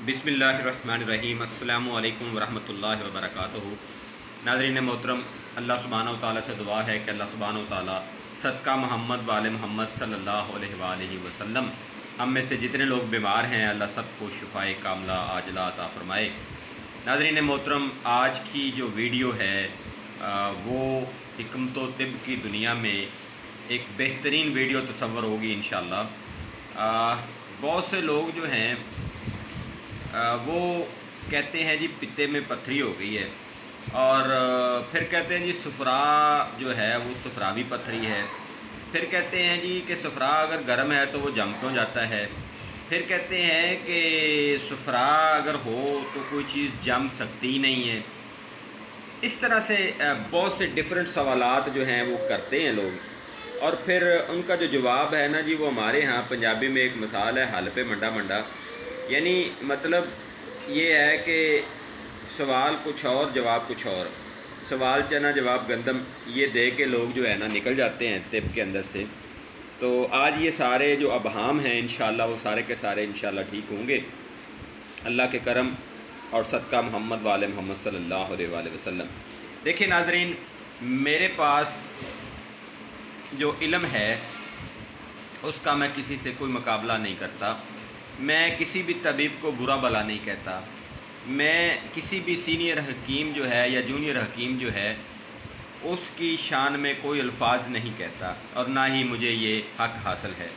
बिस्मिल्लाहिर्रहमानिर्रहीम। अस्सलामु अलैकुम वरहमतुल्लाहि वबरकातुहू। नाज़रीन मोहतरम, अल्लाह सुब्हानहू तआला से दुआ है कि अल्लाह सुब्हानहू तआला सदका मोहम्मद वाले मोहम्मद सल्लल्लाहु अलैहि वसल्लम हम में से जितने लोग बीमार हैं अल्लाह सबको शिफाए कामला आजला अता फ़रमाए। नाज़रीन मोहतरम, आज की जो वीडियो है वो हिकमत व तिब की दुनिया में एक बेहतरीन वीडियो तस्वर होगी इंशाअल्लाह। बहुत से लोग जो हैं वो कहते हैं जी पित्ते में पथरी हो गई है, और फिर कहते हैं जी सफ़रा जो है वो सफ़रावी पथरी है। फिर कहते हैं जी कि सफ़रा अगर गर्म है तो वो जम क्यों जाता है। फिर कहते हैं कि सफ़रा अगर हो तो कोई चीज़ जम सकती ही नहीं है। इस तरह से बहुत से डिफरेंट सवालात जो हैं वो करते हैं लोग, और फिर उनका जो जवाब है ना जी, वो हमारे यहाँ पंजाबी में एक मिसाल है, हल पे मंडा मंडा। यानी मतलब ये है कि सवाल कुछ और जवाब कुछ और, सवाल चना जवाब गंदम, ये दे के लोग जो है ना निकल जाते हैं तिब के अंदर से। तो आज ये सारे जो अबहाम हैं इंशाअल्लाह वो सारे के सारे इंशाअल्लाह ठीक होंगे अल्लाह के करम और सदका मोहम्मद वाले मोहम्मद सल्लल्लाहु अलैहि वसल्लम। देखिए नाज़रीन, मेरे पास जो इल्म है उसका मैं किसी से कोई मुकाबला नहीं करता। मैं किसी भी तबीब को बुरा भला नहीं कहता। मैं किसी भी सीनियर हकीम जो है या जूनियर हकीम जो है उसकी शान में कोई अल्फाज नहीं कहता, और ना ही मुझे ये हक़ हासिल है।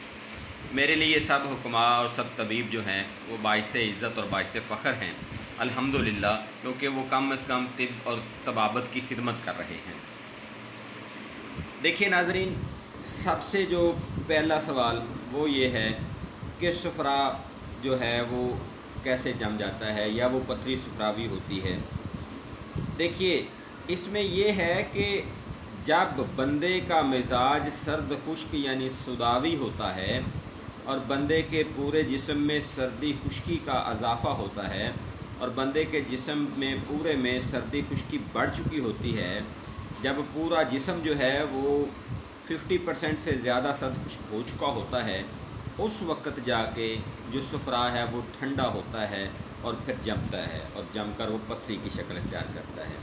मेरे लिए सब हुक्मा और सब तबीब जो हैं वो बाइसे इज़्ज़त और बाइसे फ़ख्र हैं अल्हम्दुलिल्लाह, क्योंकि वो कम अज़ कम तिब और तबाबत की खिदमत कर रहे हैं। देखिए नाज़रीन, सबसे जो पहला सवाल वो ये है कि सफ़रा जो है वो कैसे जम जाता है या वो पथरी सफ़रावी होती है। देखिए इसमें ये है कि जब बंदे का मिजाज सर्द खुश्क यानी सुदावी होता है और बंदे के पूरे जिस्म में सर्दी खुश्की का इजाफ़ा होता है और बंदे के जिस्म में पूरे में सर्दी खुश्की बढ़ चुकी होती है, जब पूरा जिस्म जो है वो 50% से ज़्यादा सर्द खुश्क हो चुका होता है, उस वक़्त जाके जो सफ़रा है वो ठंडा होता है और फिर जमता है, और जमकर वो पथरी की शक्ल इख्तियार करता है।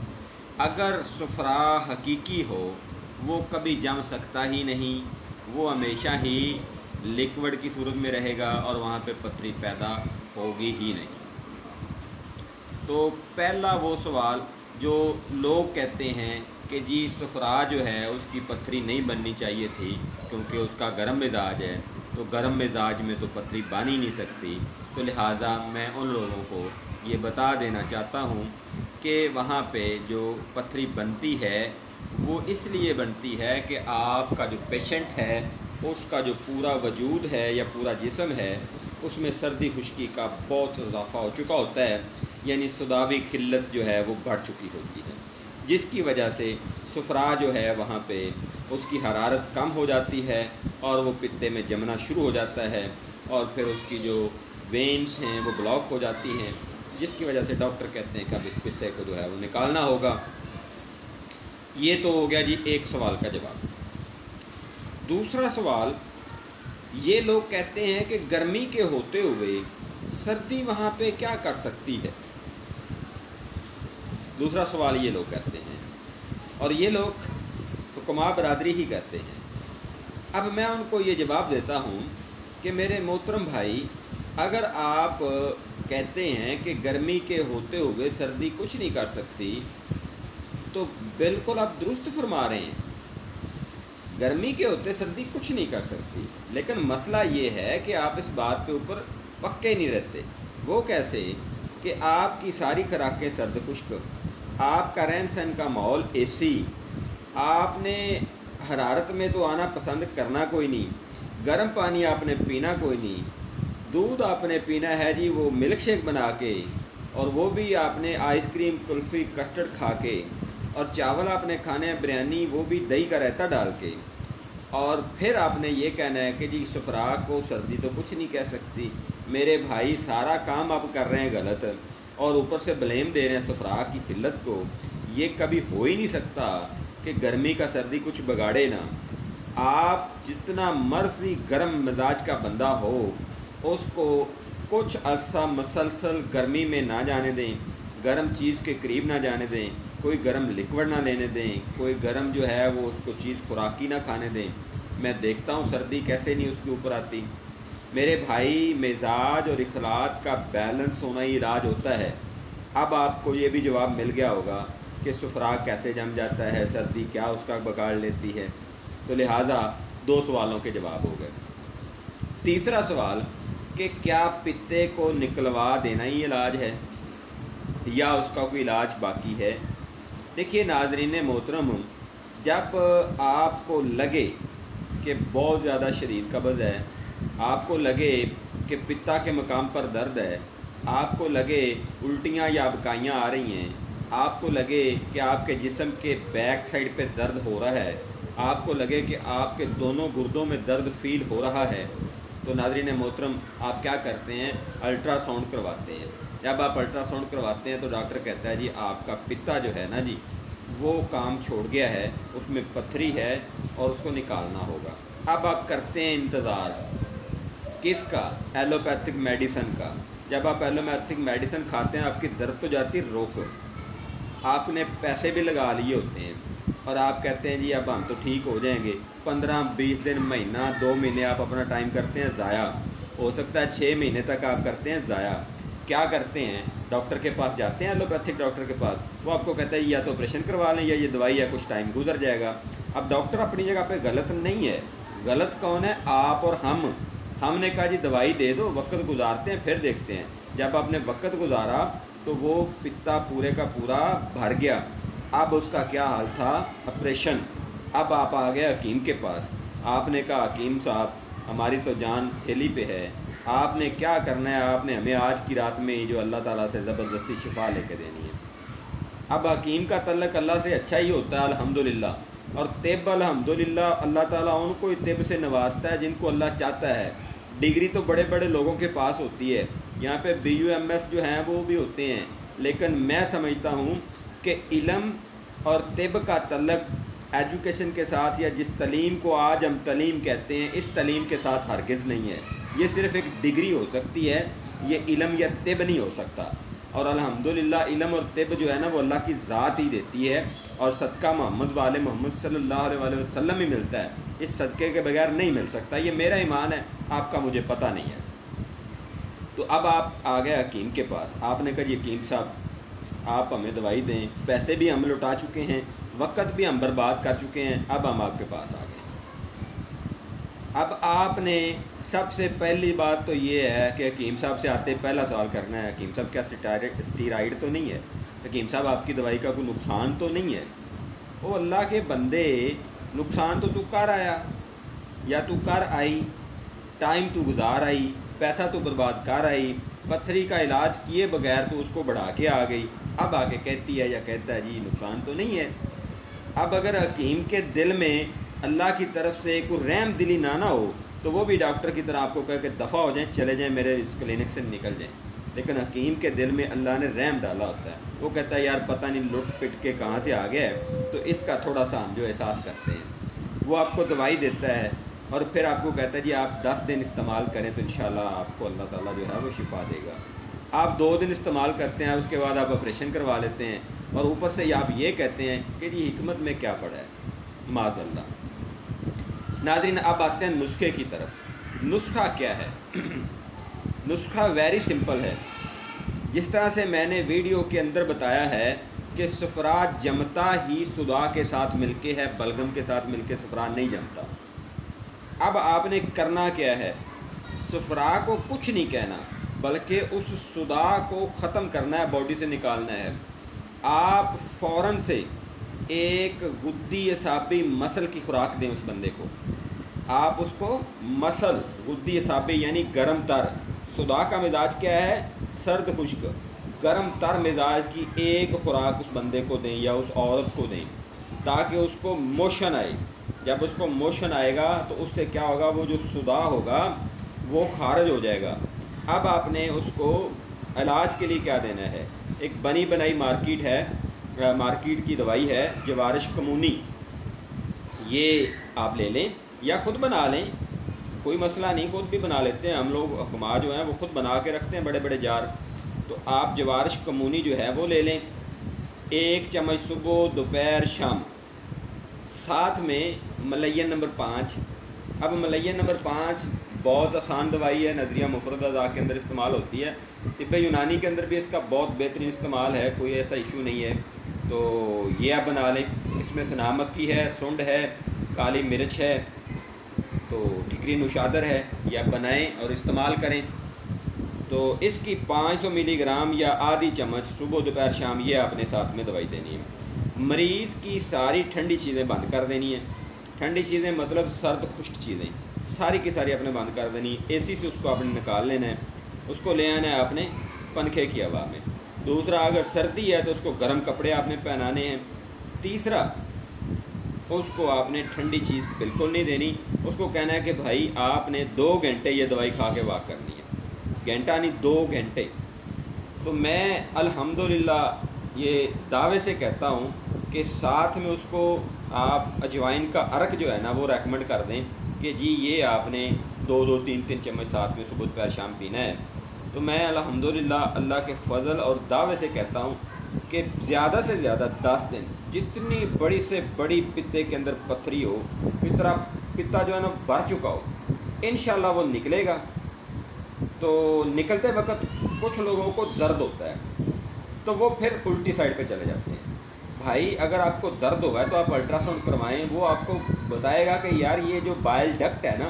अगर सफ़रा हकीकी हो वो कभी जम सकता ही नहीं, वो हमेशा ही लिक्विड की सूरत में रहेगा और वहाँ पे पथरी पैदा होगी ही नहीं। तो पहला वो सवाल जो लोग कहते हैं कि जी सफ़रा जो है उसकी पथरी नहीं बननी चाहिए थी क्योंकि उसका गर्म मिजाज है, तो गर्म मिजाज में तो पथरी बन ही नहीं सकती। तो लिहाजा मैं उन लोगों को ये बता देना चाहता हूँ कि वहाँ पे जो पथरी बनती है वो इसलिए बनती है कि आपका जो पेशेंट है उसका जो पूरा वजूद है या पूरा जिस्म है उसमें सर्दी खुश्की का बहुत इजाफ़ा हो चुका होता है, यानी सुदावी खिल्लत जो है वो बढ़ चुकी होती है, जिसकी वजह से सफ़रा जो है वहाँ पे उसकी हरारत कम हो जाती है और वो पित्ते में जमना शुरू हो जाता है, और फिर उसकी जो वेन्स हैं वो ब्लॉक हो जाती हैं, जिसकी वजह से डॉक्टर कहते हैं कि अब इस पित्ते को जो है वो निकालना होगा। ये तो हो गया जी एक सवाल का जवाब। दूसरा सवाल, ये लोग कहते हैं कि गर्मी के होते हुए सर्दी वहाँ पे क्या कर सकती है। दूसरा सवाल ये लोग कहते हैं, और ये लोग हुक्मा बरादरी ही कहते हैं। अब मैं उनको ये जवाब देता हूँ कि मेरे मोहतरम भाई, अगर आप कहते हैं कि गर्मी के होते हुए सर्दी कुछ नहीं कर सकती, तो बिल्कुल आप दुरुस्त फरमा रहे हैं। गर्मी के होते सर्दी कुछ नहीं कर सकती, लेकिन मसला ये है कि आप इस बात पे ऊपर पक्के नहीं रहते। वो कैसे कि आपकी सारी खुराकें सर्द खुश्क, आपका रहन सहन का माहौल एसी, आपने हरारत में तो आना पसंद करना कोई नहीं, गर्म पानी आपने पीना कोई नहीं, दूध आपने पीना है जी वो मिल्क शेक बना के, और वो भी आपने आइसक्रीम कुल्फ़ी कस्टर्ड खा के, और चावल आपने खाने हैं बिरयानी वो भी दही का रायता डाल के, और फिर आपने ये कहना है कि जी सफ़रा को सर्दी तो कुछ नहीं कह सकती। मेरे भाई, सारा काम आप कर रहे हैं गलत और ऊपर से ब्लेम दे रहे हैं सफ़रा की किल्लत को। ये कभी हो ही नहीं सकता कि गर्मी का सर्दी कुछ बिगाड़े ना। आप जितना मर्जी गर्म मिजाज का बंदा हो उसको कुछ अरसा मसलसल गर्मी में ना जाने दें, गर्म चीज़ के करीब ना जाने दें, कोई गर्म लिक्विड ना लेने दें, कोई गर्म जो है वो उसको चीज़ खुराकी ना खाने दें। मैं देखता हूँ सर्दी कैसे नहीं उसके ऊपर आती। मेरे भाई, मिजाज और इखलाक का बैलेंस होना ही इलाज होता है। अब आपको ये भी जवाब मिल गया होगा कि सुफरा कैसे जम जाता है, सर्दी क्या उसका बिगाड़ लेती है। तो लिहाजा 2 सवालों के जवाब हो गए। तीसरा सवाल कि क्या पित्ते को निकलवा देना ही इलाज है या उसका कोई इलाज बाकी है। देखिए नाज़रीन मोहतरम, जब आपको लगे कि बहुत ज़्यादा शरीर कब्ज़ है, आपको लगे कि पित्ता के मकाम पर दर्द है, आपको लगे उल्टियाँ या अबकाइयाँ आ रही हैं, आपको लगे कि आपके जिस्म के बैक साइड पे दर्द हो रहा है, आपको लगे कि आपके दोनों गुर्दों में दर्द फील हो रहा है, तो नाज़रीन मोहतरम आप क्या करते हैं, अल्ट्रासाउंड करवाते हैं। जब आप अल्ट्रासाउंड करवाते हैं तो डॉक्टर कहता है जी आपका पित्ता जो है ना जी वो काम छोड़ गया है, उसमें पथरी है और उसको निकालना होगा। अब आप करते हैं इंतज़ार किसका, एलोपैथिक मेडिसन का। जब आप एलोपैथिक मेडिसन खाते हैं आपकी दर्द तो जाती रोक, आपने पैसे भी लगा लिए होते हैं और आप कहते हैं जी अब हम तो ठीक हो जाएंगे। 15-20 दिन, महीना, 2 महीने आप अपना टाइम करते हैं ज़ाया, हो सकता है 6 महीने तक आप करते हैं ज़ाया। क्या करते हैं, डॉक्टर के पास जाते हैं, एलोपैथिक डॉक्टर के पास, वो आपको कहता है या तो ऑपरेशन करवा लें या ये दवाई है, कुछ टाइम गुजर जाएगा। अब डॉक्टर अपनी जगह पे गलत नहीं है, गलत कौन है, आप और हम। हमने कहा जी दवाई दे दो, वक्त गुजारते हैं फिर देखते हैं। जब आपने वक्त गुजारा तो वो पित्ता पूरे का पूरा भर गया। अब उसका क्या हाल था, ऑपरेशन। अब आप आ गए हकीम के पास, आपने कहा हकीम साहब हमारी तो जान थैली पे है, आपने क्या करना है, आपने हमें आज की रात में ही जो अल्लाह ताला से ज़बरदस्ती शिफा लेके देनी है। अब हकीम का तल्लक अल्लाह से अच्छा ही होता है अल्हम्दुलिल्लाह, और तिब अल्हम्दुलिल्लाह अल्लाह ताला उनको ही तिब से नवाजता है जिनको अल्लाह चाहता है। डिग्री तो बड़े बड़े लोगों के पास होती है, यहाँ पे BUMS जो हैं वो भी होते हैं, लेकिन मैं समझता हूँ कि इल्म और तिब का तल्लक एजुकेशन के साथ, या जिस तलीम को आज हम तलीम कहते हैं, इस तलीम के साथ हरगिज़ नहीं है। ये सिर्फ़ एक डिग्री हो सकती है, ये इल्म या तिब नहीं हो सकता। और अल्हम्दुलिल्लाह इल्म और तिब जो है ना वो अल्लाह की ज़ात ही देती है, और सदका मोहम्मद वाले मोहम्मद सल्लल्लाहु अलैहि वसल्लम ही मिलता है, इस सदक़े के बगैर नहीं मिल सकता। ये मेरा ईमान है, आपका मुझे पता नहीं है। तो अब आप आ गए हकीम के पास, आपने कहा हकीम साहब आप हमें दवाई दें, पैसे भी हम लौटा चुके हैं, वक्त भी हम बर्बाद कर चुके हैं, अब हम आपके पास आ गए। अब आपने सबसे पहली बात तो ये है कि हकीम साहब से आते पहला सवाल करना है, हकीम साहब क्या स्टीराइड तो नहीं है, हकीम साहब आपकी दवाई का कोई नुकसान तो नहीं है। ओ अल्लाह के बंदे, नुकसान तो तू कर आया या तू कर आई, टाइम तू गुजार आई, पैसा तो बर्बाद कर आई, पत्थरी का इलाज किए बगैर तो उसको बढ़ा के आ गई, अब आके कहती है या कहता है जी नुकसान तो नहीं है। अब अगर हकीम के दिल में अल्लाह की तरफ से कोई रहम दिली ना हो तो वो भी डॉक्टर की तरह आपको कह के दफ़ा हो जाएं, चले जाएं, मेरे इस क्लिनिक से निकल जाएं। लेकिन हकीम के दिल में अल्लाह ने रहम डाला होता है, वो कहता है यार पता नहीं लुट पिट के कहाँ से आ गया है, तो इसका थोड़ा सा हम जो एहसास करते हैं। वो आपको दवाई देता है और फिर आपको कहता है जी आप 10 दिन इस्तेमाल करें तो इंशाल्लाह आपको अल्लाह ताला जो है वो शिफा देगा। आप 2 दिन इस्तेमाल करते हैं, उसके बाद आप ऑपरेशन करवा लेते हैं, और ऊपर से आप ये कहते हैं कि जी हिकमत में क्या पड़ा है, माज़अल्लाह। नाज़रीन अब आते हैं नुस्खे की तरफ। नुस्खा क्या है? नुस्खा वेरी सिंपल है। जिस तरह से मैंने वीडियो के अंदर बताया है कि सफ़रा जमता ही सुदा के साथ मिलके है, बलगम के साथ मिलके सफ़रा नहीं जमता। अब आपने करना क्या है, सफ़रा को कुछ नहीं कहना, बल्कि उस सुदा को ख़त्म करना है, बॉडी से निकालना है। आप फ़ौरन से एक गुद्दी असाबी मसल की खुराक दें उस बंदे को। आप उसको मसल, गुद्दी असाबी यानी गर्म तर, सुदा का मिजाज क्या है, सर्द खुश्क, गर्म तर मिजाज की एक खुराक उस बंदे को दें या उस औरत को दें, ताकि उसको मोशन आए। जब उसको मोशन आएगा तो उससे क्या होगा, वो जो सुदा होगा वो खारिज हो जाएगा। अब आपने उसको इलाज के लिए क्या देना है, एक बनी बनाई मार्केट है, मार्केट की दवाई है जवारिश कमूनी, ये आप ले लें या ख़ुद बना लें, کوئی مسئلہ نہیں، خود بھی بنا لیتے ہیں ہم لوگ، حکما جو ہیں وہ خود بنا کے رکھتے ہیں بڑے بڑے جار۔ تو آپ جوارش کمونی جو ہے وہ لے لیں، 1 چمچ صبح دوپہر شام، ساتھ میں ملین نمبر 5۔ اب ملین نمبر 5 بہت آسان دوائی ہے، نظریہ مفرد اعضاء کے اندر استعمال ہوتی ہے، طب یونانی کے اندر بھی اس کا بہت بہترین استعمال ہے، کوئی ایسا ایشو نہیں ہے۔ تو یہ آپ بنا لیں، اس میں سنا مکی ہے، سنڈ ہے، کالی مرچ ہے، تو ٹھکری نوشادر ہے، یہ آپ بنائیں اور استعمال کریں۔ تو اس کی 500 ملی گرام یا آدھی چمچ صبح دوپہر شام یہ آپ نے ساتھ میں دوائی دینی ہے۔ مریض کی ساری ٹھنڈی چیزیں بند کر دینی ہیں، ٹھنڈی چیزیں مطلب سرد خشک چیزیں ساری کی ساری آپ نے بند کر دینی، اے سی سے اس کو آپ نے نکال لینا ہے، اس کو لے آنا ہے آپ نے پنکھے کی ہوا میں۔ دوسرا، اگر سردی ہے تو اس کو گرم کپڑے آپ نے پہنانے ہیں۔ تیسرا، اس کو آپ نے ٹھنڈی چیز بالکل نہیں دینی، اس کو کہنا ہے کہ بھائی آپ نے 2 گھنٹے یہ دوائی کھا کے واک کرنی ہے، گھنٹہ نہیں 2 گھنٹے۔ تو میں الحمدللہ یہ دعوے سے کہتا ہوں کہ ساتھ میں اس کو آپ اجوائن کا عرق جو ہے نا وہ ریکمنڈ کر دیں کہ جی یہ آپ نے 2 3 چمچ ساتھ میں صبح دوپہر شام پینا ہے۔ تو میں الحمدللہ اللہ کے فضل اور دعوے سے کہتا ہوں کہ زیادہ سے زیادہ 10 دن جتنی بڑی سے بڑی پتے کے اندر پتھری ہو، پتا جو ہے نا بھر چکا ہو، انشاءاللہ وہ نکلے گا۔ تو نکلتے وقت کچھ لوگوں کو درد ہوتا ہے تو وہ پھر الٹی سائڈ پہ چلے جاتے ہیں۔ بھائی اگر آپ کو درد ہوگا تو آپ الٹرا ساؤنڈ کروائیں، وہ آپ کو بتائے گا کہ یار یہ جو بائل ڈکٹ ہے نا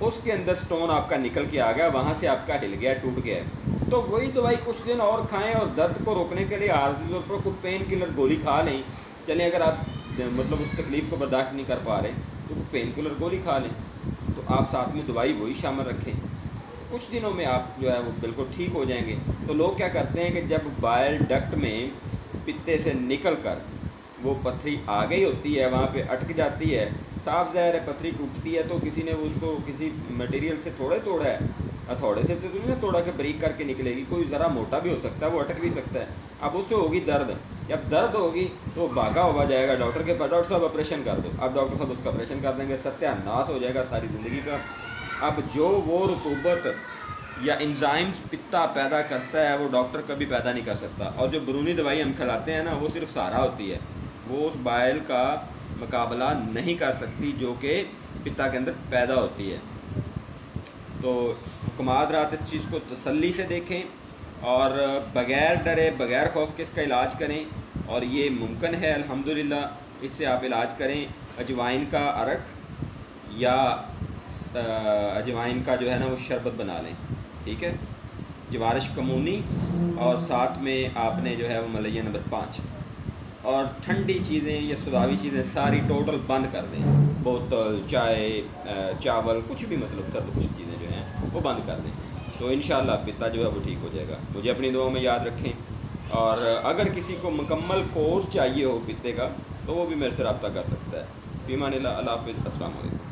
اس کے اندر سٹون آپ کا نکل کے آ گیا، وہاں سے آپ کا ہل گیا، ٹوٹ گیا ہے۔ تو وہی دوائی کچھ دن اور کھائیں اور درد کو روکنے کے لیے عارضی طور پر کوئی پین کلر گولی کھا لیں۔ چلیں اگر آپ مطلب اس تکلیف کو برداشت نہیں کر پا رہے تو پین کلر گولی کھا لیں، تو آپ ساتھ میں دوائی وہی شامل رکھیں، کچھ دنوں میں آپ جو ہے وہ بالکل ٹھیک ہو جائیں گے۔ تو لوگ کیا کرتے ہیں کہ جب بائل ڈکٹ میں پتے سے نکل کر وہ پتھری آ گئی ہوتی ہے، وہاں پہ اٹک جاتی ہے، صاف ظاہر ہے پتھری ٹوٹتی ہے تو کسی نے اس کو کسی مٹیریل سے توڑا ہے، ہتھوڑے سے تو نہیں توڑا کہ بریک کر کے نکلے گی، کوئی ذرا موٹا بھی ہو سکتا ہے، وہ اٹک بھی سکتا ہے۔ اب اس سے ہوگی درد، جب درد ہوگی تو بھاگا ہوا جائے گا ڈاکٹر کے پاس، ڈاکٹر صاحب آپریشن کر دو، اب ڈاکٹر صاحب اس کا آپریشن کر دیں گے، ستیہ ناس ہو جائے گا ساری زندگی کا۔ اب جو وہ رطوبت یا انزائمز پتا پیدا کرتا ہے وہ ڈاکٹر کبھی پیدا نہیں کر سکتا، اور جو برونی دوائی ہم کھلاتے ہیں نا وہ صرف سہارا ہوتی ہے، وہ اس بائل کا مقابلہ نہیں کر سکتی جو کہ پتا کے اندر پیدا ہوتی ہے۔ تو حکمات رات اس چیز کو تسلی سے دیکھیں اور بغیر ڈرے بغیر خوف کے اس کا علاج کریں، اور یہ ممکن ہے الحمدللہ، اس سے آپ علاج کریں۔ اجوائن کا عرق یا اجوائن کا جو ہے نا وہ شربت بنا لیں، ٹھیک ہے، جوارش کمونی، اور ساتھ میں آپ نے جو ہے وہ ملیا نمبر 5، اور ٹھنڈی چیزیں یا سداوی چیزیں ساری ٹوٹل بند کر دیں، بوتل، چائے، چاول، کچھ بھی مطلب سرد خشک چیزیں جو ہیں وہ بند کر دیں، تو انشاءاللہ پتا جو ہے وہ ٹھیک ہو جائے گا۔ مجھے اپنی دعاؤں میں یاد رکھیں، اور اگر کسی کو مکمل کورس چاہیے ہو پتے کا تو وہ بھی میرے سے رابطہ کر سکتا ہے۔ فی امان اللہ، اللہ حافظ، السلام علیکم۔